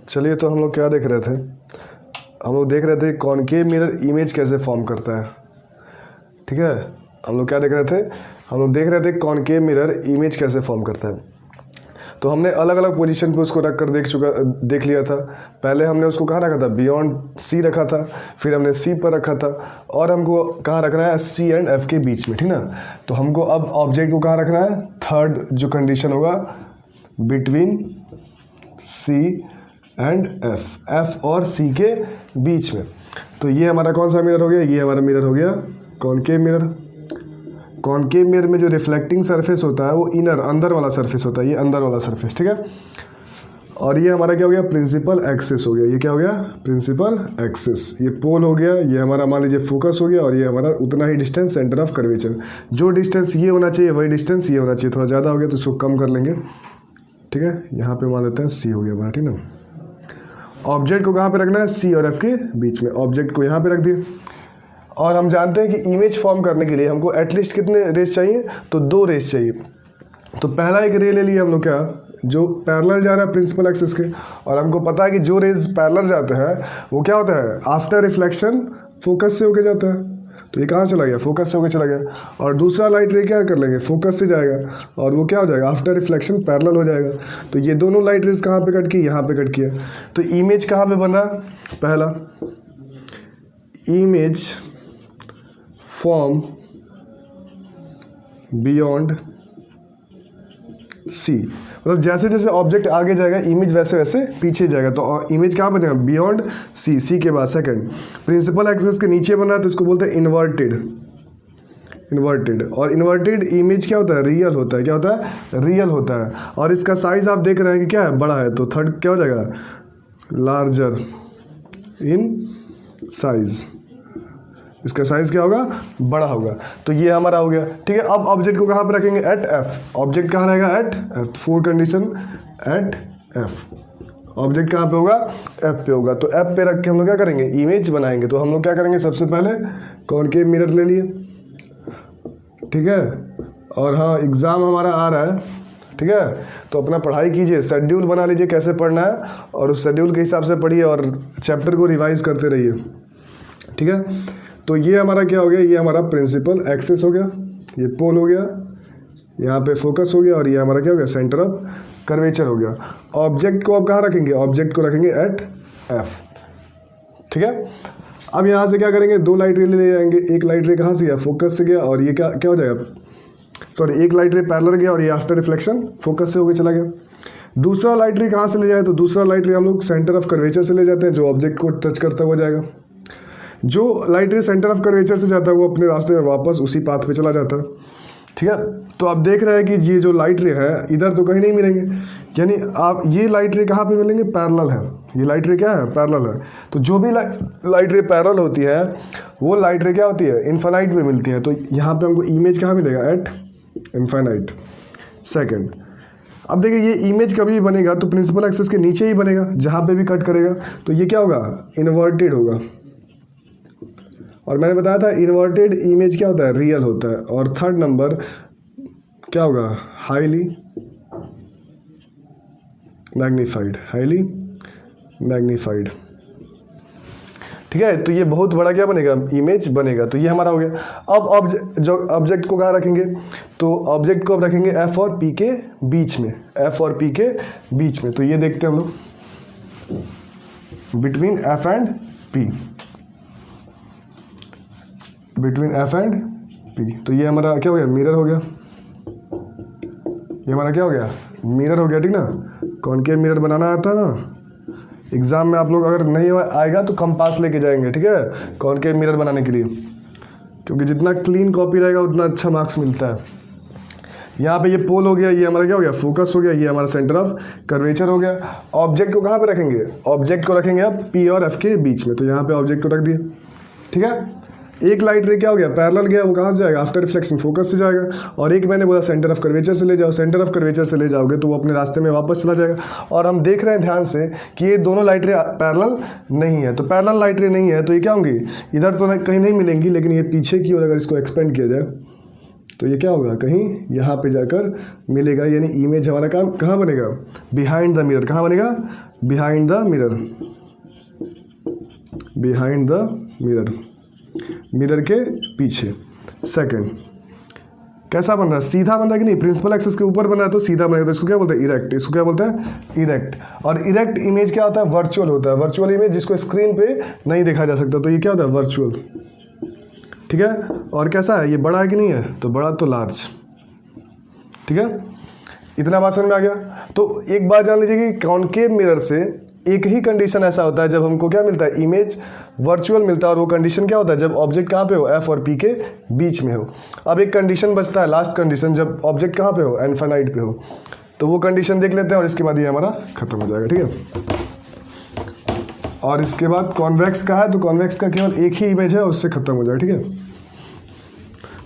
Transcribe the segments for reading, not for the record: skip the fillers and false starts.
चलिए, तो हम लोग क्या देख रहे थे? हम लोग देख रहे थे कॉनकेव मिरर इमेज कैसे फॉर्म करता है। ठीक है, हम लोग क्या देख रहे थे? हम लोग देख रहे थे कॉनकेव मिरर इमेज कैसे फॉर्म करता है। तो हमने अलग अलग पोजीशन पे उसको रख कर देख लिया था। पहले हमने उसको कहाँ रखा था? बियॉन्ड सी रखा था, फिर हमने सी पर रखा था, और हमको कहाँ रखना है? सी एंड एफ के बीच में, ठीक ना। तो हमको अब ऑब्जेक्ट को कहाँ रखना है? थर्ड जो कंडीशन होगा, between C and F, F और सी के बीच में। तो ये हमारा कौन सा मिरर हो गया? ये हमारा मिरर हो गया कॉनकेव मिरर। कॉनकेव मिरर में जो रिफ्लेक्टिंग सरफेस होता है वो इनर, अंदर वाला सरफेस होता है, ये अंदर वाला सरफेस, ठीक है। और ये हमारा क्या हो गया? प्रिंसिपल एक्सिस हो गया। ये क्या हो गया? Principal axis. ये पोल हो गया, ये हमारा मान लीजिए फोकस हो गया, और ये हमारा उतना ही डिस्टेंस सेंटर ऑफ कर्वेचर। जो डिस्टेंस ये होना चाहिए वही डिस्टेंस ये होना चाहिए। थोड़ा ज़्यादा हो गया तो इसको कम कर लेंगे, ठीक है। यहाँ पे मान लेते हैं सी हो गया हमारा, ठीक ना। ऑब्जेक्ट को कहाँ पे रखना है? सी और एफ के बीच में। ऑब्जेक्ट को यहाँ पे रख दिए। और हम जानते हैं कि इमेज फॉर्म करने के लिए हमको एटलीस्ट कितने रेस चाहिए? तो 2 रेस चाहिए। तो पहला एक रे ले लिया हम लोग, क्या जो पैरेलल जा रहा है प्रिंसिपल एक्सिस के, और हमको पता है कि जो रेज पैरेलल जाते हैं वो क्या होता है? आफ्टर रिफ्लेक्शन फोकस से होके जाता है। तो ये कहाँ चला गया? फोकस से होके चला गया। और दूसरा लाइट रे क्या कर लेंगे? फोकस से जाएगा, और वो क्या हो जाएगा? आफ्टर रिफ्लेक्शन पैरेलल हो जाएगा। तो ये दोनों लाइट रेज कहाँ पे कट की? यहाँ पे कट किया। तो इमेज कहाँ पे बन रहा है? पहला इमेज फॉर्म बियॉन्ड सी, मतलब जैसे जैसे ऑब्जेक्ट आगे जाएगा इमेज वैसे वैसे पीछे जाएगा। तो इमेज कहाँ बनेगा? बियॉन्ड सी, सी के बाद सेकंड। प्रिंसिपल एक्सिस के नीचे बन रहा है तो इसको बोलते हैं इन्वर्टेड। इन्वर्टेड, और इन्वर्टेड इमेज क्या होता है? रियल होता है। क्या होता है? रियल होता है। और इसका साइज आप देख रहे हैं कि क्या है? बड़ा है। तो थर्ड क्या हो जाएगा? Larger in size. इसका साइज क्या होगा? बड़ा होगा। तो ये हमारा हो गया, ठीक है। अब ऑब्जेक्ट को कहाँ पे रखेंगे? Eight F. ऑब्जेक्ट कहाँ रहेगा? At F. 4 condition at F. Object कहाँ पे होगा? एफ पे होगा। तो एफ पे रख के हम लोग क्या करेंगे? इमेज बनाएंगे। तो हम लोग क्या करेंगे? सबसे पहले कॉनकेव मिरर ले लिए, ठीक है। और हाँ, एग्ज़ाम हमारा आ रहा है, ठीक है। तो अपना पढ़ाई कीजिए, शेड्यूल बना लीजिए कैसे पढ़ना है, और उस शेड्यूल के हिसाब से पढ़िए और चैप्टर को रिवाइज करते रहिए, ठीक है। तो ये हमारा क्या हो गया? ये हमारा प्रिंसिपल एक्सिस हो गया, ये पोल हो गया, यहाँ पे फोकस हो गया, और ये हमारा क्या हो गया? सेंटर ऑफ कर्वेचर हो गया। ऑब्जेक्ट को अब कहाँ रखेंगे? ऑब्जेक्ट को रखेंगे एट एफ, ठीक है। अब यहाँ से क्या करेंगे? 2 लाइट रे ले जाएंगे। एक लाइट रे कहाँ से गया? फोकस से गया, और ये क्या क्या हो जाएगा? सॉरी, एक लाइट रे पैरेलल गया और ये आफ्टर रिफ्लेक्शन फोकस से होकर चला गया। दूसरा लाइट रे कहाँ से ले जाए? तो दूसरा लाइट रे हम लोग सेंटर ऑफ कर्वेचर से ले जाते हैं, जो ऑब्जेक्ट को टच करता हुआ जाएगा। जो लाइट रे सेंटर ऑफ कर्वेचर से जाता है वो अपने रास्ते में वापस उसी पाथ पे चला जाता है, ठीक है। तो आप देख रहे हैं कि ये जो लाइट रे है इधर तो कहीं नहीं मिलेंगे, यानी आप ये लाइट रे कहाँ पे मिलेंगे? पैरेलल है। ये लाइट रे क्या है? पैरेलल है। तो जो भी लाइट रे पैरेलल होती है वो लाइट रे क्या होती है? इनफाइनाइट में मिलती है। तो यहाँ पे हमको इमेज कहाँ मिलेगा? Eight infinite second. अब देखिए, ये इमेज कभी भी बनेगा तो प्रिंसिपल एक्सिस के नीचे ही बनेगा, जहाँ पे भी कट करेगा। तो ये क्या होगा? इन्वर्टेड होगा। और मैंने बताया था इन्वर्टेड इमेज क्या होता है? रियल होता है। और थर्ड नंबर क्या होगा? Highly magnified. हाईली मैग्नीफाइड, ठीक है। तो ये बहुत बड़ा क्या बनेगा? इमेज बनेगा। तो ये हमारा हो गया। अब ऑब्जेक्ट को कहाँ रखेंगे? तो ऑब्जेक्ट को अब रखेंगे एफ और पी के बीच में। एफ और पी के बीच में। तो ये देखते हैं हम लोग, between F and P, between F and P. तो ये हमारा क्या हो गया? मिरर हो गया। ये हमारा क्या हो गया? मिरर हो गया, ठीक ना। कॉनकेव मिरर बनाना आता है ना, एग्जाम में आप लोग अगर नहीं आएगा तो कंपास लेके जाएंगे, ठीक है, कॉनकेव मिरर बनाने के लिए, क्योंकि जितना क्लीन कॉपी रहेगा उतना अच्छा मार्क्स मिलता है। यहाँ पे ये पोल हो गया, ये हमारा क्या हो गया? फोकस हो गया, ये हमारा सेंटर ऑफ कर्वेचर हो गया। ऑब्जेक्ट को कहाँ पे रखेंगे? ऑब्जेक्ट को रखेंगे अब पी और एफ के बीच में। तो यहाँ पे ऑब्जेक्ट को रख दिए, ठीक है। एक लाइट रे क्या हो गया? पैरेलल गया, वो कहाँ से जाएगा? आफ्टर रिफ्लेक्शन फोकस से जाएगा। और एक मैंने बोला सेंटर ऑफ कर्वेचर से ले जाओ। सेंटर ऑफ कर्वेचर से ले जाओगे तो वो अपने रास्ते में वापस चला जाएगा। और हम देख रहे हैं ध्यान से कि ये दोनों लाइट रे पैरेलल नहीं है। तो पैरेलल लाइट रे नहीं है तो ये क्या होंगी? इधर तो कहीं नहीं मिलेंगी, लेकिन ये पीछे की ओर अगर इसको एक्सपेंड किया जाए तो ये क्या होगा? कहीं यहाँ पे जाकर मिलेगा। यानी इमेज हमारा काम कहाँ बनेगा? Behind the mirror. कहाँ बनेगा? Behind the mirror, behind the mirror, mirror के पीछे। सेकंड, कैसा बन रहा है, सीधा बन रहा है कि नहीं, प्रिंसिपल एक्सिस के ऊपर बन रहा है तो सीधा बनेगा, तो इसको क्या बोलते हैं, इरेक्ट। इसको क्या बोलते हैं, इरेक्ट। और इरेक्ट इमेज क्या होता है, वर्चुअल होता है, वर्चुअल इमेज जिसको स्क्रीन पे नहीं देखा जा सकता, तो ये क्या होता है, वर्चुअल। ठीक है, और कैसा है, ये बड़ा है कि नहीं है, तो बड़ा तो लार्ज। ठीक है, इतना बात समझ में आ गया। तो एक बात जान लीजिए कि कॉनकेव मिरर से एक ही कंडीशन ऐसा होता है जब हमको क्या मिलता है, इमेज वर्चुअल मिलता है, और वो कंडीशन क्या होता है, जब ऑब्जेक्ट कहाँ पे हो, एफ और पी के बीच में हो। अब एक कंडीशन बचता है, लास्ट कंडीशन, जब ऑब्जेक्ट कहाँ पे हो, इनफाइनाइट पे हो, तो वो कंडीशन देख लेते हैं और इसके बाद ये हमारा खत्म हो जाएगा। ठीक है, और इसके बाद कॉन्वेक्स का है, तो कॉन्वेक्स का केवल एक ही इमेज है, उससे खत्म हो जाएगा। ठीक है,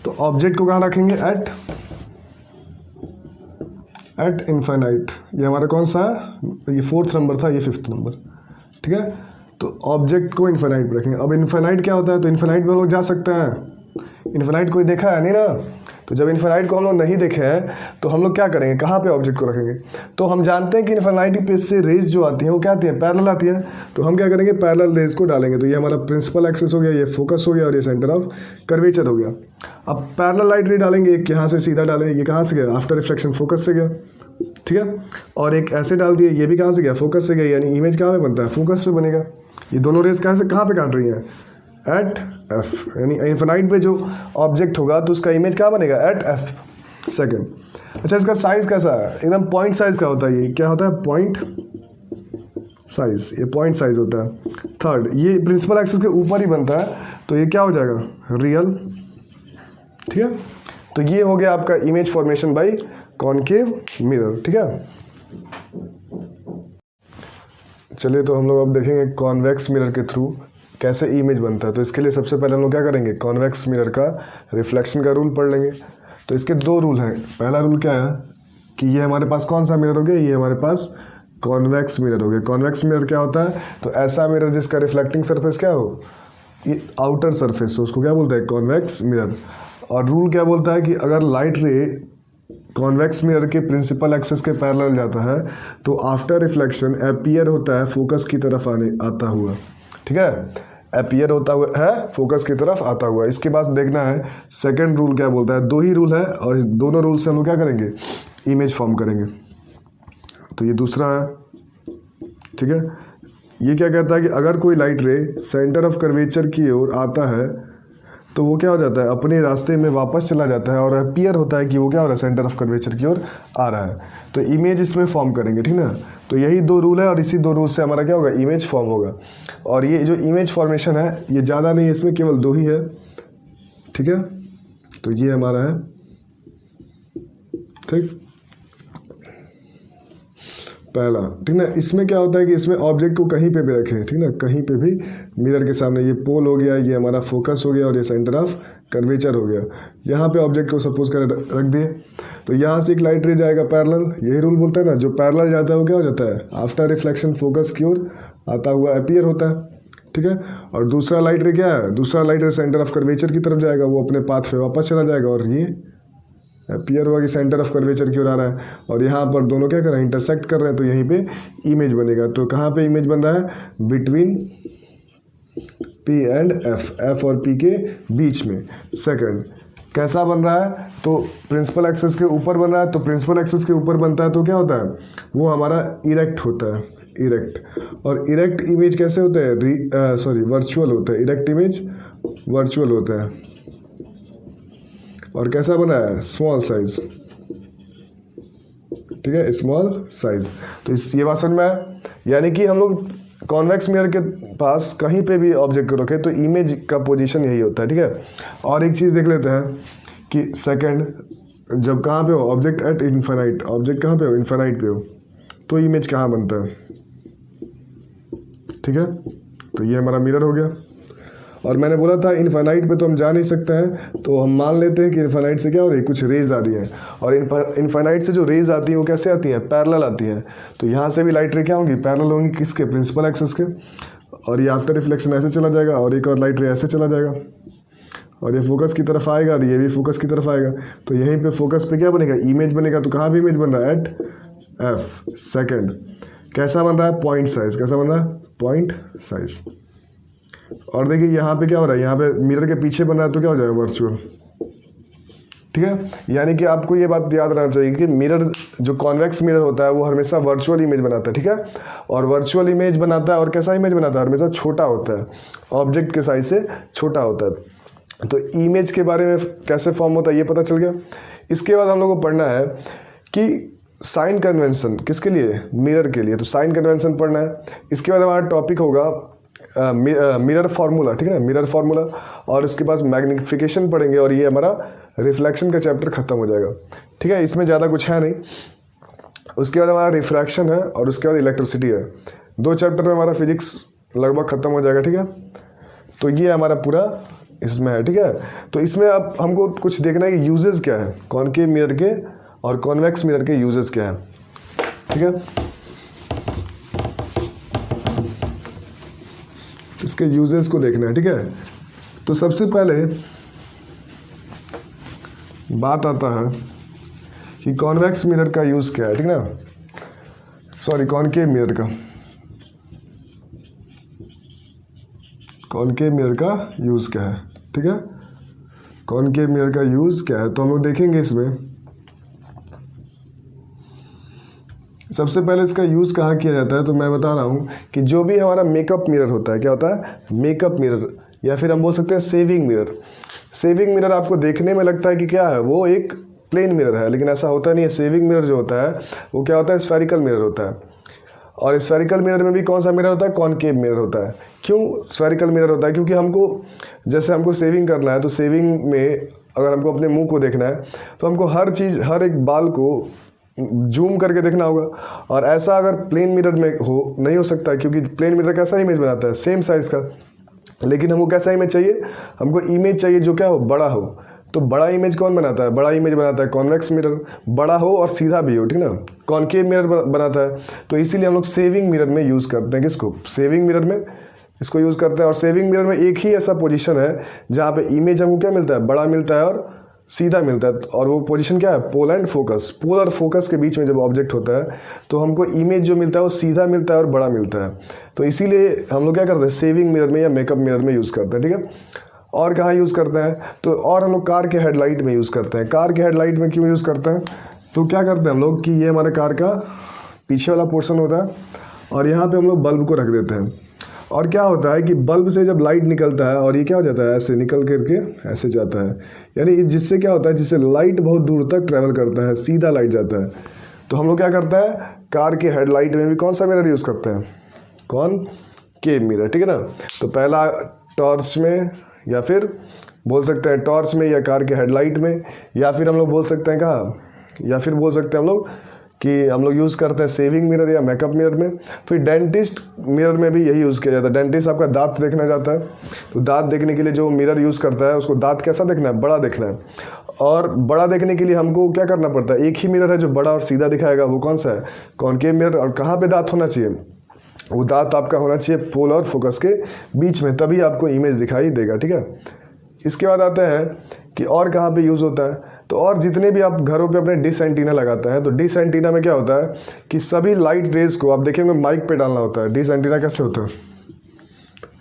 तो ऑब्जेक्ट को कहाँ रखेंगे, एट इनफाइनाइट। ये हमारा कौन सा है, ये 4th नंबर था, ये 5th नंबर। ठीक है, तो ऑब्जेक्ट को इनफाइनाइट पे रखेंगे। अब इनफाइनाइट क्या होता है, तो इनफाइनाइट में लोग जा सकते हैं, इनफाइनाइट कोई देखा है नहीं ना, तो जब इनफाइनाइट को हम लोग नहीं देखे हैं तो हम लोग क्या करेंगे, कहाँ पे ऑब्जेक्ट को रखेंगे। तो हम जानते हैं कि इनफाइनाइट पे से रेज जो आती हैं वो क्या आती हैं, पैरेलल आती हैं, तो हम क्या करेंगे, पैरेलल रेज को डालेंगे। तो ये हमारा प्रिंसिपल एक्सिस हो गया, ये फोकस हो गया, और ये सेंटर ऑफ कर्वेचर हो गया। अब पैरेलल लाइट रे डालेंगे, एक यहाँ से सीधा डालेंगे, ये कहाँ से गया, आफ्टर रिफ्लेक्शन फोकस से गया। ठीक है, और एक ऐसे डाल दिए, ये भी कहाँ से गया, फोकस से गया, यानी इमेज कहाँ पे बनता है, फोकस पे बनेगा। ये दोनों रेज कहाँ पे काट रही हैं, एट एफ, यानी इनफाइनाइट पे जो ऑब्जेक्ट होगा तो उसका इमेज कहाँ बनेगा, एट एफ। सेकंड, अच्छा इसका साइज कैसा है, एकदम पॉइंट साइज का होता है, ये क्या होता है, पॉइंट साइज, ये पॉइंट साइज होता है। थर्ड, ये प्रिंसिपल एक्सिस के ऊपर ही बनता है, तो ये क्या हो जाएगा, रियल। ठीक है, तो ये हो गया आपका image formation by concave mirror. ठीक है, चलिए तो हम लोग अब देखेंगे कॉन्वेक्स मिरर के थ्रू कैसे इमेज बनता है। तो इसके लिए सबसे पहले हम लोग क्या करेंगे, कॉन्वेक्स मिरर का रिफ्लेक्शन का रूल पढ़ लेंगे। तो इसके 2 रूल हैं। पहला रूल क्या है कि ये हमारे पास कौन सा मिरर हो गया, ये हमारे पास कॉन्वेक्स मिरर हो गया। कॉन्वेक्स मिरर क्या होता है, तो ऐसा मिरर जिसका रिफ्लेक्टिंग सरफेस क्या हो, ये आउटर सरफेस हो, उसको क्या बोलते हैं, कॉन्वेक्स मिरर। और रूल क्या बोलता है कि अगर लाइट रे कॉन्वेक्स मिरर के प्रिंसिपल एक्सिस के पैरेलल जाता है तो आफ्टर रिफ्लेक्शन अपीयर होता है फोकस की तरफ आता हुआ। ठीक है, अपीयर होता हुआ है फोकस की तरफ आता हुआ। इसके बाद देखना है सेकंड रूल क्या बोलता है। 2 ही रूल है और इस दोनों रूल से हम लोग क्या करेंगे, इमेज फॉर्म करेंगे। तो ये दूसरा है। ठीक है, ये क्या कहता है कि अगर कोई लाइट रे सेंटर ऑफ कर्वेचर की ओर आता है तो वो क्या हो जाता है, अपने रास्ते में वापस चला जाता है, और अपीयर होता है कि वो क्या हो रहा है, सेंटर ऑफ कर्वेचर की ओर आ रहा है। तो इमेज इसमें फॉर्म करेंगे। ठीक ना, तो यही 2 रूल है और इसी 2 रूल से हमारा क्या होगा, इमेज फॉर्म होगा। और ये जो इमेज फॉर्मेशन है ये ज़्यादा नहीं है, इसमें केवल 2 ही है। ठीक है, तो ये हमारा है। ठीक, पहला। ठीक ना, इसमें क्या होता है कि इसमें ऑब्जेक्ट को कहीं पे भी रखें, ठीक ना, कहीं पे भी मिरर के सामने। ये पोल हो गया, ये हमारा फोकस हो गया, और ये सेंटर ऑफ कर्वेचर हो गया। यहाँ पे ऑब्जेक्ट को सपोज कर रख दिए, तो यहाँ से एक लाइट रे जाएगा पैरेलल। यही रूल बोलता है ना, जो पैरेलल जाता है वो क्या हो जाता है, आफ्टर रिफ्लेक्शन फोकस की ओर आता हुआ अपीयर होता है। ठीक है, और दूसरा लाइट रे क्या है, दूसरा लाइट रे सेंटर ऑफ कर्वेचर की तरफ जाएगा, वो अपने पाथ पे वापस चला जाएगा, और ये अपीयर हुआ कि सेंटर ऑफ कर्वेचर की ओर आ रहा है। और यहाँ पर दोनों क्या कर रहे हैं, इंटरसेक्ट कर रहे हैं, तो यहीं पे इमेज बनेगा। तो कहाँ पे इमेज बन रहा है, between P and F, F और P के बीच में। सेकंड, कैसा बन रहा है, तो प्रिंसिपल एक्सिस के ऊपर बन रहा है। तो प्रिंसिपल एक्सिस के ऊपर बनता है तो क्या होता है, वो हमारा इरेक्ट होता है, इरेक्ट। और इरेक्ट इमेज कैसे होते हैं, वर्चुअल होता है। इरेक्ट इमेज वर्चुअल होता है। और कैसा बना है, स्मॉल साइज। ठीक है, स्मॉल साइज। तो ये बात समझ में आया, यानी कि हम लोग कॉन्वेक्स मिरर के पास कहीं पे भी ऑब्जेक्ट को रखें तो इमेज का पोजीशन यही होता है। ठीक है, और एक चीज़ देख लेते हैं कि सेकंड, जब कहाँ पे हो ऑब्जेक्ट एट इनफाइनाइट, ऑब्जेक्ट कहाँ पे हो, इनफाइनाइट पे हो, तो इमेज कहाँ बनता है। ठीक है, तो ये हमारा मिरर हो गया। और मैंने बोला था इनफाइनाइट पे तो हम जा नहीं सकते हैं, तो हम मान लेते हैं कि इनफाइनाइट से क्या हो रही है, कुछ रेज आ रही हैं। और इनफाइनाइट से जो रेज आती हैं वो कैसे आती हैं, पैरेलल आती हैं। तो यहाँ से भी लाइट रे क्या होंगी, पैरेलल होंगी, किसके, प्रिंसिपल एक्सिस के। और ये आफ्टर रिफ्लेक्शन ऐसे चला जाएगा, और एक और लाइट रे ऐसे चला जाएगा, और ये फोकस की तरफ आएगा, और ये भी फोकस की तरफ आएगा। तो यहीं पे फोकस पे क्या बनेगा, इमेज बनेगा। तो कहाँ भी इमेज बन रहा है, एट F। सेकंड, कैसा बन रहा है, पॉइंट साइज, कैसा बन रहा है, पॉइंट साइज। और देखिए यहाँ पे क्या हो रहा है, यहाँ पे मिरर के पीछे बन रहा है तो क्या हो जाएगा, वर्चुअल। ठीक है, यानी कि आपको ये बात याद रहना चाहिए कि मिरर जो कॉन्वेक्स मिरर होता है वो हमेशा वर्चुअल इमेज बनाता है। ठीक है, और वर्चुअल इमेज बनाता है और कैसा इमेज बनाता है, हमेशा छोटा होता है, ऑब्जेक्ट के साइज से छोटा होता है। तो इमेज के बारे में कैसे फॉर्म होता है ये पता चल गया। इसके बाद हम लोग को पढ़ना है कि साइन कन्वेंशन किसके लिए, मिरर के लिए, तो साइन कन्वेंशन पढ़ना है। इसके बाद हमारा टॉपिक होगा मिरर फार्मूला। ठीक है, मिरर फार्मूला, और उसके पास मैग्निफिकेशन पढ़ेंगे और ये हमारा रिफ्लेक्शन का चैप्टर खत्म हो जाएगा। ठीक है, इसमें ज़्यादा कुछ है नहीं। उसके बाद हमारा रिफ्रैक्शन है और उसके बाद इलेक्ट्रिसिटी है। 2 चैप्टर में हमारा फिजिक्स लगभग खत्म हो जाएगा। ठीक है, तो ये हमारा पूरा इसमें है। ठीक है, तो इसमें अब हमको कुछ देखना है कि यूजेस क्या है कॉनकेव मिरर के और कॉन्वेक्स मिरर के यूजेस क्या है। ठीक है, इसके यूजेस को देखना है। ठीक है, तो सबसे पहले बात आता है कि कॉन्वेक्स मिरर का यूज़ क्या है। ठीक है ना, सॉरी, कॉनकेव मिरर का, कॉनकेव मिरर का यूज़ क्या है। ठीक है, कॉनकेव मिरर का यूज़ क्या है तो हम लोग देखेंगे इसमें। सबसे पहले इसका यूज़ कहाँ किया जाता है, तो मैं बता रहा हूँ कि जो भी हमारा मेकअप मिरर होता है, क्या होता है, मेकअप मिरर, या फिर हम बोल सकते हैं सेविंग मिरर। सेविंग मिरर आपको देखने में लगता है कि क्या है, वो एक प्लेन मिरर है, लेकिन ऐसा होता नहीं है। सेविंग मिरर जो होता है वो क्या होता है, स्फेरिकल मिरर होता है। और स्फेरिकल मिरर में भी कौन सा मिरर होता है, कॉनकेव मिरर होता है। क्यों स्फेरिकल मिरर होता है, क्योंकि जैसे हमको सेविंग करना है, तो सेविंग में अगर हमको अपने मुंह को देखना है तो हमको हर चीज़, हर एक बाल को जूम करके देखना होगा। और ऐसा अगर प्लेन मिरर में नहीं हो सकता है, क्योंकि प्लेन मिरर कैसा इमेज बनाता है, सेम साइज़ का। लेकिन हमको कैसा इमेज चाहिए, हमको इमेज चाहिए जो क्या हो, बड़ा हो। तो बड़ा इमेज कौन बनाता है, बड़ा इमेज बनाता है कॉन्वेक्स मिरर, बड़ा हो और सीधा भी हो। ठीक ना, कॉनकेव मिरर बनाता है। तो इसीलिए हम लोग सेविंग मिरर में यूज़ करते हैं, किसको, सेविंग मिरर में इसको यूज़ करते हैं। और सेविंग मिरर में एक ही ऐसा पोजीशन है जहाँ पे इमेज हमको क्या मिलता है, बड़ा मिलता है और सीधा मिलता है। और वो पोजीशन क्या है, पोल एंड फोकस। पोल और फोकस के बीच में जब ऑब्जेक्ट होता है तो हमको इमेज जो मिलता है वो सीधा मिलता है और बड़ा मिलता है। तो इसीलिए हम लोग क्या करते हैं, सेविंग मिरर में या मेकअप मिरर में यूज़ करते हैं। ठीक है, और कहाँ यूज़ करते हैं, तो और हम लोग कार के हेडलाइट में यूज़ करते हैं। कार के हेडलाइट में क्यों यूज़ करते हैं, तो क्या करते हैं हम लोग कि ये हमारे कार का पीछे वाला पोर्शन होता है और यहाँ पे हम लोग बल्ब को रख देते हैं। और क्या होता है कि बल्ब से जब लाइट निकलता है और ये क्या हो जाता है, ऐसे निकल करके ऐसे जाता है, यानी जिससे क्या होता है, जिससे लाइट बहुत दूर तक ट्रैवल करता है, सीधा लाइट जाता है। तो हम लोग क्या करता है, कार के हेडलाइट में भी कौन सा मिरर यूज़ करते हैं, कॉनकेव मिरर। ठीक है ना, तो पहला टॉर्च में, या फिर बोल सकते हैं टॉर्च में, या कार के हेडलाइट में, या फिर हम लोग बोल सकते हैं कहाँ, या फिर बोल सकते हैं हम लोग कि हम लोग यूज़ करते हैं सेविंग मिरर या मेकअप मिरर में। फिर डेंटिस्ट मिरर में भी यही यूज़ किया जाता है। डेंटिस्ट आपका दांत देखना चाहता है, तो दांत देखने के लिए जो मिरर यूज़ करता है उसको दांत कैसा देखना है, बड़ा देखना है। और बड़ा देखने के लिए हमको क्या करना पड़ता है, एक ही मिरर है जो बड़ा और सीधा दिखाएगा, वो कौन सा है, कॉनकेव मिरर। और कहाँ पे दांत होना चाहिए, वो दांत आपका होना चाहिए पोल और फोकस के बीच में, तभी आपको इमेज दिखाई देगा। ठीक है, इसके बाद आते हैं कि और कहाँ पे यूज़ होता है, तो और जितने भी आप घरों पे अपने डिश एंटीना लगाते हैं, तो डिश एंटीना में क्या होता है कि सभी लाइट रेज को आप देखेंगे माइक पे डालना होता है। डिश एंटीना कैसे होता है,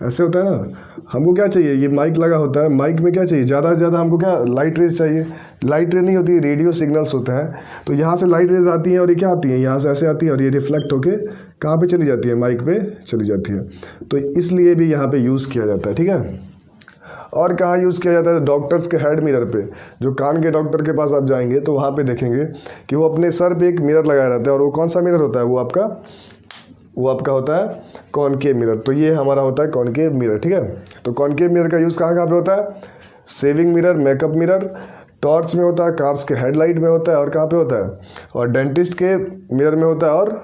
ऐसे होता है ना। हमको क्या चाहिए, ये माइक लगा होता है, माइक में क्या चाहिए, ज़्यादा से ज़्यादा हमको क्या, लाइट रेज चाहिए। लाइट रेज नहीं होती, रेडियो सिग्नल्स होते हैं। तो यहाँ से लाइट रेज आती हैं और ये क्या आती हैं, यहाँ से ऐसे आती है और ये रिफ्लेक्ट होके कहाँ पे चली जाती है, माइक पे चली जाती है। तो इसलिए भी यहाँ पे यूज़ किया जाता है। ठीक है, और कहाँ यूज़ किया जाता है, डॉक्टर्स के हेड मिरर पे। जो कान के डॉक्टर के पास आप जाएंगे तो वहाँ पे देखेंगे कि वो अपने सर पे एक मिरर लगाया रहता है, और वो कौन सा मिरर होता है, वो आपका होता है कॉनकेव मिरर। तो ये हमारा होता है कॉनकेव मिरर। ठीक है, तो कॉनकेव मिरर का यूज़ कहाँ कहाँ पे होता है, saving mirror, makeup mirror, torch में होता है, कार्स के हेडलाइट में होता है, और कहाँ पे होता है, और डेंटिस्ट के मिरर में होता है, और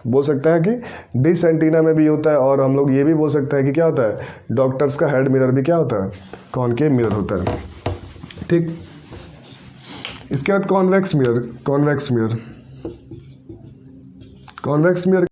बोल सकते हैं कि डिश एंटीना में भी होता है। और हम लोग ये भी बोल सकते हैं कि क्या होता है, डॉक्टर्स का हेड मिरर भी क्या होता है, कॉनकेव मिरर होता है। ठीक, इसके बाद कॉन्वेक्स मिरर। Convex mirror